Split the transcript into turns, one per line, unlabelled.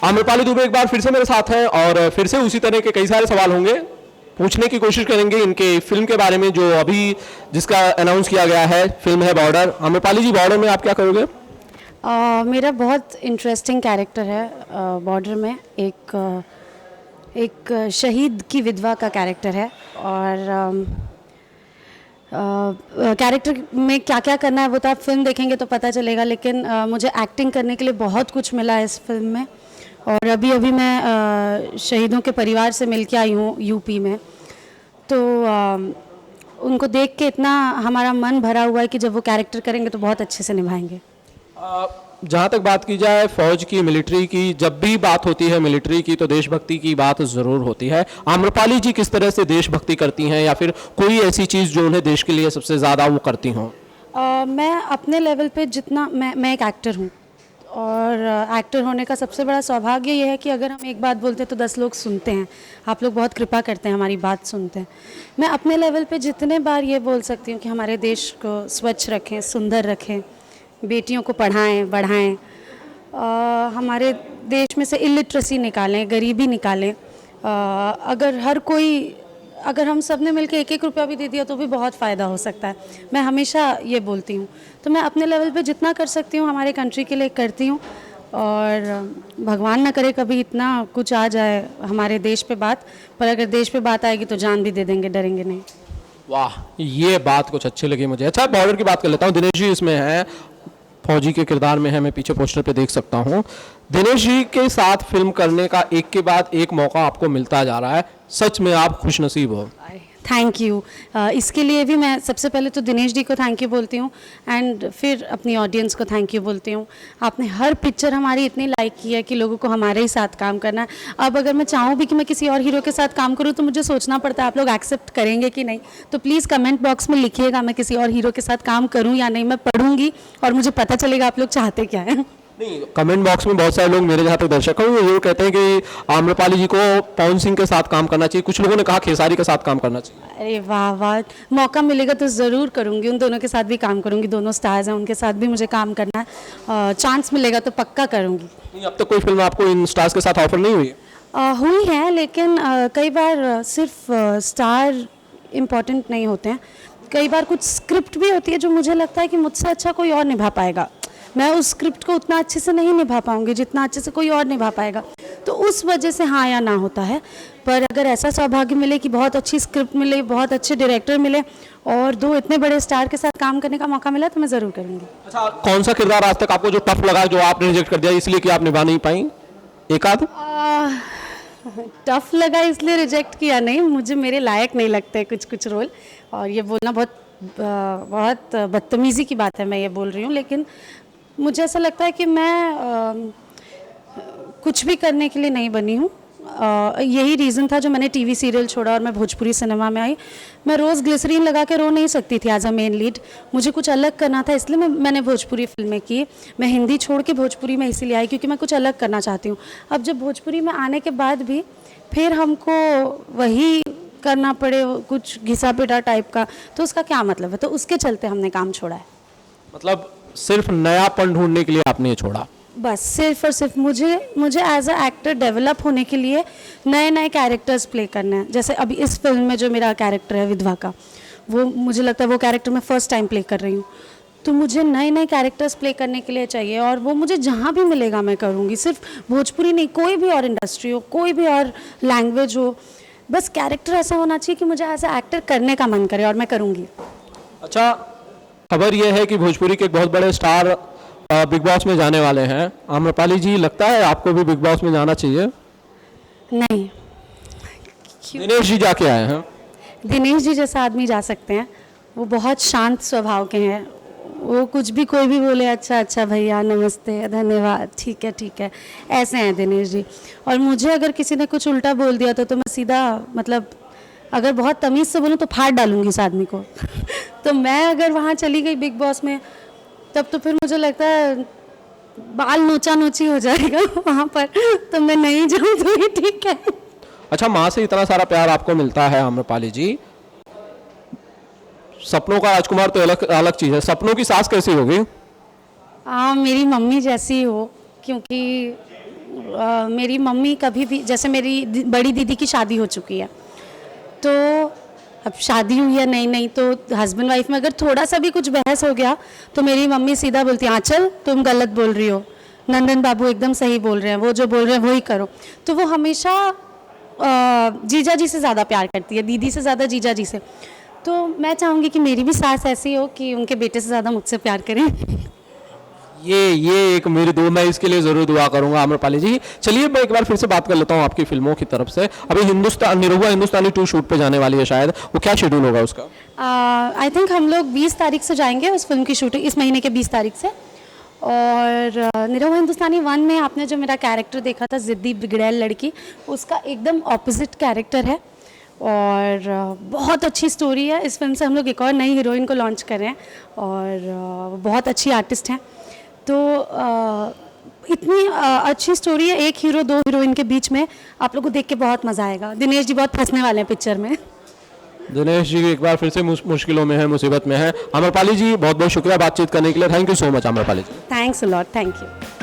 आम्रपाली दुबे एक बार फिर से मेरे साथ हैं और फिर से उसी तरह के कई सारे सवाल होंगे, पूछने की कोशिश करेंगे इनके फिल्म के बारे में जो अभी जिसका अनाउंस किया गया है। फिल्म है बॉर्डर। आम्रपाली जी, बॉर्डर में आप क्या करोगे?
मेरा बहुत इंटरेस्टिंग कैरेक्टर है बॉर्डर में। एक शहीद की विधवा का कैरेक्टर है और कैरेक्टर में क्या क्या करना है वो तो आप फिल्म देखेंगे तो पता चलेगा, लेकिन मुझे एक्टिंग करने के लिए बहुत कुछ मिला है इस फिल्म में। और अभी अभी मैं शहीदों के परिवार से मिल के आई हूँ यूपी में, तो उनको देख के इतना हमारा मन भरा हुआ है कि जब वो कैरेक्टर करेंगे तो बहुत अच्छे से निभाएंगे।
जहाँ तक बात की जाए फौज की, मिलिट्री की, जब भी बात होती है मिलिट्री की तो देशभक्ति की बात ज़रूर होती है। आम्रपाली जी किस तरह से देशभक्ति करती हैं या फिर कोई ऐसी चीज़ जो उन्हें देश के लिए सबसे ज़्यादा वो करती हों?
मैं अपने लेवल पे जितना मैं एक एक्टर हूँ और एक्टर होने का सबसे बड़ा सौभाग्य ये है कि अगर हम एक बात बोलते हैं तो 10 लोग सुनते हैं। आप लोग बहुत कृपा करते हैं, हमारी बात सुनते हैं। मैं अपने लेवल पे जितने बार ये बोल सकती हूँ कि हमारे देश को स्वच्छ रखें, सुंदर रखें, बेटियों को पढ़ाएं बढ़ाएं, हमारे देश में से इलिटरेसी निकालें, गरीबी निकालें। अगर हम सब ने मिलकर 1-1 रुपया भी दे दिया तो भी बहुत फ़ायदा हो सकता है। मैं हमेशा ये बोलती हूँ, तो मैं अपने लेवल पे जितना कर सकती हूँ हमारे कंट्री के लिए करती हूँ। और भगवान ना करे कभी इतना कुछ आ जाए हमारे देश पे बात, पर अगर देश पे बात आएगी तो जान भी दे देंगे, डरेंगे नहीं।
वाह, ये बात कुछ अच्छी लगी मुझे। अच्छा, बॉर्डर की बात कर लेता हूँ। दिनेश जी इसमें हैं, फौजी के किरदार में है, मैं पीछे पोस्टर पे देख सकता हूँ। दिनेश जी के साथ फिल्म करने का एक के बाद एक मौका आपको मिलता जा रहा है, सच में आप खुशनसीब हो।
Thank you. इसके लिए भी मैं सबसे पहले तो दिनेश जी को थैंक यू बोलती हूँ एंड फिर अपनी ऑडियंस को थैंक यू बोलती हूँ। आपने हर पिक्चर हमारी इतनी लाइक की है कि लोगों को हमारे ही साथ काम करना है। अब अगर मैं चाहूँ भी कि मैं किसी और हीरो के साथ काम करूँ तो मुझे सोचना पड़ता है आप लोग एक्सेप्ट करेंगे कि नहीं। तो प्लीज़ कमेंट बॉक्स में लिखिएगा मैं किसी और हीरो के साथ काम करूँ या नहीं। मैं पढ़ूँगी और मुझे पता चलेगा आप लोग चाहते क्या है।
नहीं, कमेंट बॉक्स में बहुत सारे लोग, मेरे जहाँ तक दर्शक हैं, वो ये कहते हैं कि आम्रपाली जी को पवन सिंह के साथ काम करना चाहिए, कुछ लोगों ने कहा खेसारी के साथ काम करना चाहिए।
अरे वाह वाह, मौका मिलेगा तो ज़रूर करूँगी, उन दोनों के साथ भी काम करूँगी। दोनों स्टार्स हैं, उनके साथ भी मुझे काम करना है। चांस मिलेगा तो पक्का करूँगी।
नहीं, अब तक कोई फिल्म आपको इन स्टार्स के साथ ऑफर नहीं हुई?
हुई है, लेकिन कई बार सिर्फ स्टार इम्पॉर्टेंट नहीं होते हैं। कई बार कुछ स्क्रिप्ट भी होती है जो मुझे लगता है कि मुझसे अच्छा कोई और निभा पाएगा। मैं उस स्क्रिप्ट को उतना अच्छे से नहीं निभा पाऊंगी जितना अच्छे से कोई और निभा पाएगा, तो उस वजह से हाँ या ना होता है। पर अगर ऐसा सौभाग्य मिले कि बहुत अच्छी स्क्रिप्ट मिले, बहुत अच्छे डायरेक्टर मिले और 2 इतने बड़े स्टार के साथ काम करने का मौका मिला तो मैं ज़रूर करूँगी।
अच्छा, कौन सा किरदार आज तक आपको जो टफ लगा, जो आपने रिजेक्ट कर दिया इसलिए कि आप निभा नहीं पाई? एक आध
टफ लगा इसलिए रिजेक्ट किया नहीं, मुझे मेरे लायक नहीं लगते कुछ रोल। और ये बोलना बहुत बदतमीज़ी की बात है, मैं ये बोल रही हूँ, लेकिन मुझे ऐसा लगता है कि मैं कुछ भी करने के लिए नहीं बनी हूँ। यही रीज़न था जो मैंने टीवी सीरियल छोड़ा और मैं भोजपुरी सिनेमा में आई। मैं रोज़ ग्लिसरीन लगा के रो नहीं सकती थी एज अ मेन लीड, मुझे कुछ अलग करना था, इसलिए मैंने भोजपुरी फिल्में की। मैं हिंदी छोड़ के भोजपुरी में इसीलिए आई क्योंकि मैं कुछ अलग करना चाहती हूँ। अब जब भोजपुरी में आने के बाद भी फिर हमको वही करना पड़े, कुछ घिसा पिटा टाइप का, तो उसका क्या मतलब है? तो उसके चलते हमने काम छोड़ा है।
मतलब सिर्फ नयापन ढूंढने के लिए आपने ये छोड़ा?
बस सिर्फ और सिर्फ मुझे एज अ एक्टर डेवलप होने के लिए नए नए कैरेक्टर्स प्ले करने हैं। जैसे अभी इस फिल्म में जो मेरा कैरेक्टर है विधवा का, वो मुझे लगता है वो कैरेक्टर मैं फ़र्स्ट टाइम प्ले कर रही हूँ, तो मुझे नए नए कैरेक्टर्स प्ले करने के लिए चाहिए और वो मुझे जहाँ भी मिलेगा मैं करूँगी। सिर्फ भोजपुरी नहीं, कोई भी और इंडस्ट्री हो, कोई भी और लैंग्वेज हो, बस कैरेक्टर ऐसा होना चाहिए कि मुझे एज अ एक्टर करने का मन करे और मैं करूँगी।
अच्छा, खबर यह है कि भोजपुरी के एक बहुत बड़े स्टार बिग बॉस में जाने वाले हैं। आम्रपाली जी, लगता है आपको भी बिग बॉस में जाना चाहिए?
नहीं।
दिनेश जी जाके आए हैं।
दिनेश जी जैसा आदमी जा सकते हैं, वो बहुत शांत स्वभाव के हैं। वो कुछ भी कोई भी बोले अच्छा अच्छा भैया नमस्ते धन्यवाद ठीक है, ऐसे हैं दिनेश जी। और मुझे अगर किसी ने कुछ उल्टा बोल दिया तो मैं सीधा, मतलब अगर बहुत तमीज़ से बोलूँ तो फाड़ डालूंगी उस आदमी को। तो मैं अगर वहाँ चली गई बिग बॉस में तब तो फिर मुझे लगता है बाल नोचा नोची हो जाएगा वहाँ पर, तो मैं नहीं जाऊँ तो ही ठीक है।
अच्छा, माँ से इतना सारा प्यार आपको मिलता है आम्रपाली जी, सपनों का राजकुमार तो अलग अलग चीज़ है, सपनों की सास कैसी होगी?
मेरी मम्मी जैसी हो, क्योंकि मेरी मम्मी कभी भी, जैसे मेरी बड़ी दीदी की शादी हो चुकी है, तो अब शादी हुई है नहीं नहीं, तो हस्बैंड वाइफ में अगर थोड़ा सा भी कुछ बहस हो गया तो मेरी मम्मी सीधा बोलती है, आंचल तुम गलत बोल रही हो, नंदन बाबू एकदम सही बोल रहे हैं, वो जो बोल रहे हैं वही करो। तो वो हमेशा जीजा जी से ज़्यादा प्यार करती है, दीदी से ज़्यादा जीजा जी से। तो मैं चाहूँगी कि मेरी भी सास ऐसी हो कि उनके बेटे से ज़्यादा मुझसे प्यार करें।
ये एक मेरी दो, मैं इसके लिए ज़रूर दुआ करूंगा आम्रपाली जी। चलिए मैं एक बार फिर से बात कर लेता हूँ आपकी फिल्मों की तरफ से। अभी निरहुआ हिंदुस्तानी 2 शूट पे जाने वाली है शायद, वो क्या शेड्यूल होगा उसका?
आई थिंक हम लोग 20 तारीख से जाएंगे उस फिल्म की शूटिंग, इस महीने के 20 तारीख से। और निरहुआ हिंदुस्तानी 1 में आपने जो मेरा कैरेक्टर देखा था, ज़िद्दी बिगड़ैल लड़की, उसका एकदम ऑपोजिट कैरेक्टर है और बहुत अच्छी स्टोरी है। इस फिल्म से हम लोग एक और नई हीरोइन को लॉन्च कर रहे हैं और बहुत अच्छी आर्टिस्ट हैं। तो इतनी अच्छी स्टोरी है, एक हीरो 2 हीरोइन के बीच में, आप लोग को देख के बहुत मज़ा आएगा। दिनेश जी बहुत फंसने वाले हैं पिक्चर में।
दिनेश जी एक बार फिर से मुश्किलों में है, मुसीबत में है। आम्रपाली जी बहुत बहुत शुक्रिया बातचीत करने के लिए। Thank you so much Amrapali ji.
Thanks a lot, thank you.